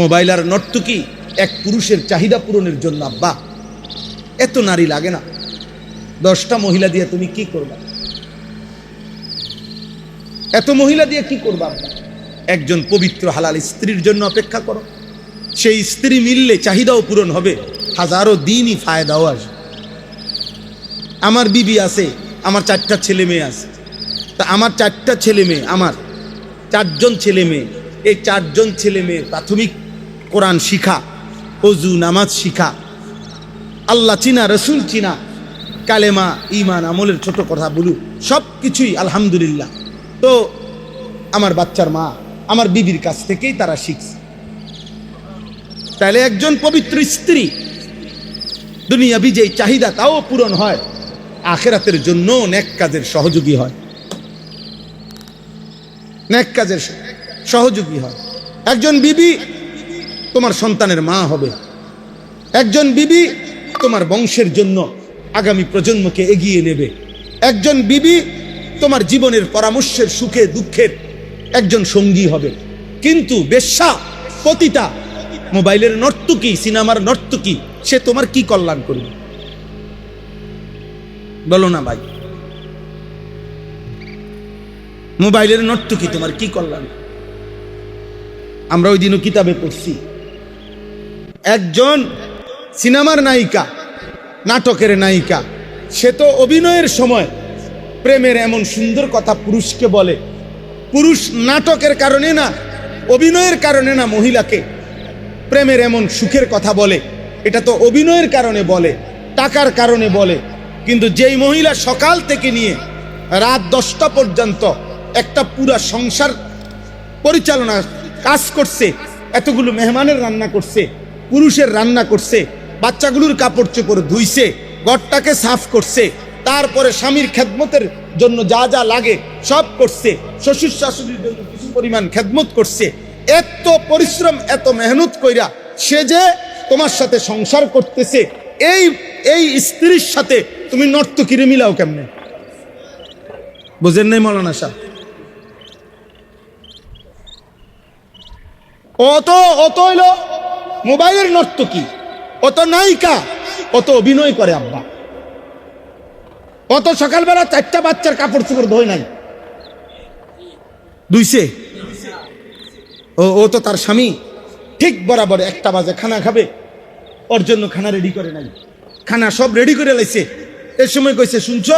Mobile আর নর্তকী এক পুরুষের চাহিদা পূরণের জন্য আব্বা এত নারী লাগে না। 10টা মহিলা দিয়ে তুমি কি করবা? এত মহিলা দিয়ে কি করবা আব্বা? একজন পবিত্র হালাল স্ত্রীর জন্য অপেক্ষা করো। সেই স্ত্রী মিললে চাহিদাও পূরণ হবে, হাজারো দিনই ফায়দাও আসবে। আমার বিবি আছে, আমার 4টা ছেলে মেয়ে আছে। তা আমার 4টা ছেলে মেয়ে, আমার 4জন ছেলে মেয়ে, এই 4জন ছেলে মেয়ে প্রাথমিক কোরআন শিখা, ওযু নামাজ শিখা, আল্লাহ চিনা, রসুল চিনা, কালেমা ঈমান আমলের ছোট কথা বলু, সব কিছুই আলহামদুলিল্লাহ। তো আমার বাচ্চার মা আমার বিবির কাছ থেকেই তারা শিখছে। তাহলে একজন পবিত্র স্ত্রী দুনিয়াবি যেই চাহিদা তাও পূরণ হয়, আখিরাতের জন্য নেক কাজের সহযোগী হয়, নেক কাজের সহযোগী হয়। একজন বিবি তোমার সন্তানের মা হবে, একজন বিবি তোমার বংশের জন্য আগামী প্রজন্মকে এগিয়ে নেবে, একজন বিবি তোমার জীবনের পরামর্শের সুখে দুঃখের একজন সঙ্গী হবে। কিন্তু বেশ্যা, পতিতা, মোবাইলের নর্তকী, সিনেমার নর্তকী, সে তোমার কি কল্যাণ করবে? বলো না ভাই, মোবাইলের নর্তকী তোমার কি কল্যাণ? আমরা ওই দিনও কিতাবে পড়ছি, একজন সিনেমার নায়িকা, নাটকের নায়িকা, সে তো অভিনয়ের সময় প্রেমের এমন সুন্দর কথা পুরুষকে বলে, পুরুষ নাটকের কারণে না, অভিনয়ের কারণে না মহিলাকে প্রেমের এমন সুখের কথা বলে, এটা তো অভিনয়ের কারণে বলে, টাকার কারণে বলে। কিন্তু যেই মহিলা সকাল থেকে নিয়ে রাত 10টা পর্যন্ত একটা পুরা সংসার পরিচালনা কাজ করছে, এতগুলো মেহমানের রান্না করছে, পুরুষের রান্না করছে, বাচ্চাগুলোর কাপড় চোপড় ধুইছে, ঘরটাকে সাফ করছে, তারপরে স্বামীর খেদমতের জন্য যা যা লাগে সব করছে, শ্বশুর শাশুড়ির জন্য কিছু পরিমাণ খেদমত করছে, এত পরিশ্রম এত মেহনত কইরা সে যে তোমার সাথে সংসার করতেছে, এই স্ত্রীর সাথে তুমি নর্তকীরে মিলাও কেমনে? বুঝেন নাই মৌলানা সাহেব? অত হইল মোবাইলের নর্তকী, অত নায়িকা, অত অভিনয় করে আব্বা, অত সকালবেলা 4টা বাচ্চার কাপড় চোপড় ধোয় নাই, ধুইছে। ও তো তার স্বামী ঠিক বরাবর 1টা বাজে খানা খাবে, ওর জন্য খানা রেডি করে নাই, খানা সব রেডি করে লাইছে। এর সময় কইছে, শুনছ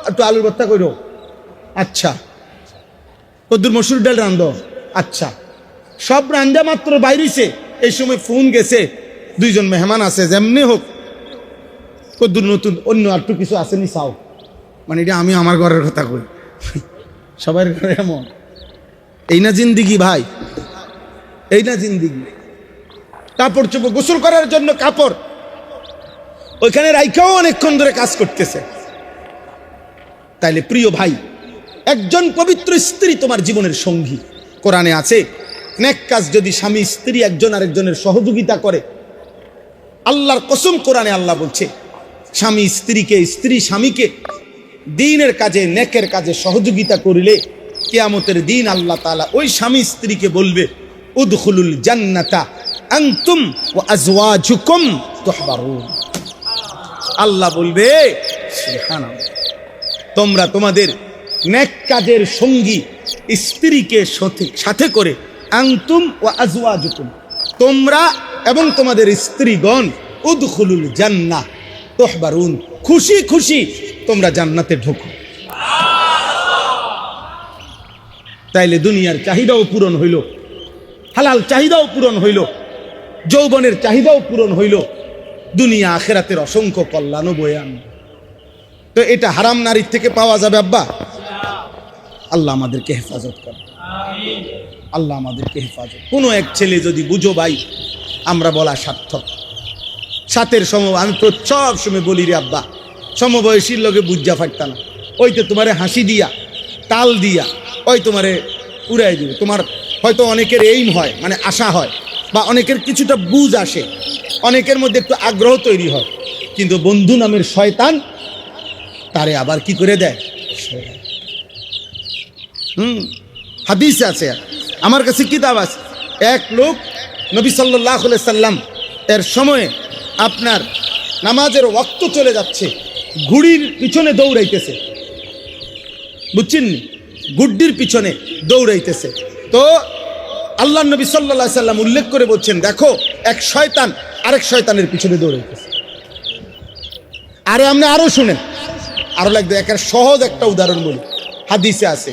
একটু আলুর ভর্তা করো, আচ্ছা। কদ্দুর মসুর ডাল রান্ধো, আচ্ছা। সব রান্ধা মাত্র বাইরেছে, এই সময় ফোন গেছে, 2জন মেহমান আছে, যেমনি হোক কদ্দুর নতুন অন্য একটু কিছু আসেনি চাও, মানে এটা আমি আমার ঘরের কথা কই, সবার ঘরে এমন। এই না জিন্দিগি ভাই, এই না জিন্দিগি। কাপড় চোপড় গোসল করার জন্য কাপড় ওইখানে রাইখাও অনেকক্ষণ ধরে কাজ করতেছে। তাইলে প্রিয় ভাই, একজন পবিত্র স্ত্রী তোমার জীবনের সঙ্গী। কোরআনে আছে, নেক কাজ যদি স্বামী স্ত্রী একজন আরেকজনের সহযোগিতা করে, আল্লাহর কসম কোরআনে আল্লাহ বলছে, স্বামী স্ত্রীকে, স্ত্রী স্বামীকে দ্বীনের কাজে, নেকের কাজে সহযোগিতা করিলে কিয়ামতের দিন আল্লাহ তাআলা ওই স্বামী স্ত্রীকে বলবে, উদখুলুল জান্নাতা আনতুম ওয়া আজওয়াজুকুম তুহবারুন। আল্লাহ বলবে, সুবহানাল্লাহ, তোমরা তোমাদের নেক কাজের সঙ্গী স্ত্রীকে সাথে করে, আনতুম ওয়া আজওয়াজুকুম, তোমরা এবং তোমাদের স্ত্রীগণ, উদখুলুল জান্নাহ তুহবারুন, খুশি খুশি তোমরা জান্নাতে ঢোকো। তাইলে দুনিয়ার চাহিদাও পূরণ হইল, হালাল চাহিদাও পূরণ হইল, যৌবনের চাহিদাও পূরণ হইল, দুনিয়া আখিরাতের অসংখ্য কল্যাণও বয়ে আনবে। তো এটা হারাম নারীর থেকে পাওয়া যাবে আব্বা? আল্লাহ আমাদেরকে হেফাজত করে, আল্লাহ আমাদেরকে হেফাজত। কোনো এক ছেলে যদি বুঝো ভাই, আমরা বলা সার্থক। সাথের আমি সব সময় বলি রে আব্বা, সমবয়সীর লোকে বুঝা ফাটতা না, ওই তো তোমারে হাসি দিয়া, তাল দিয়া, ওই তোমারে উড়াই দিবে। তোমার হয়তো অনেকের এইম হয়, মানে আশা হয়, বা অনেকের কিছুটা বুঝ আসে, অনেকের মধ্যে একটু আগ্রহ তৈরি হয়, কিন্তু বন্ধু নামের শয়তান তারে আবার কি করে দেয়। হাদিস আছে, আমার কাছে কিতাব আছে, এক লোক নবী সাল্লাল্লাহু আলাইহি সাল্লাম এর সময়ে আপনার নামাজের ওয়াক্ত চলে যাচ্ছে, ঘুড়ির পিছনে দৌড়াইতেছে, বুঝছেন, গুড্ডির পিছনে দৌড়াইতেছে। তো আল্লাহ নবী সাল্লাল্লাহু আলাইহি সাল্লাম উল্লেখ করে বলছেন, দেখো এক শয়তান আরেক শয়তানের পিছনে দৌড়াইতেছে। আরে আপনি আরো শুনেন, আরো লাগবে। একটা সহজ একটা উদাহরণ বলি, হাদিসে আছে।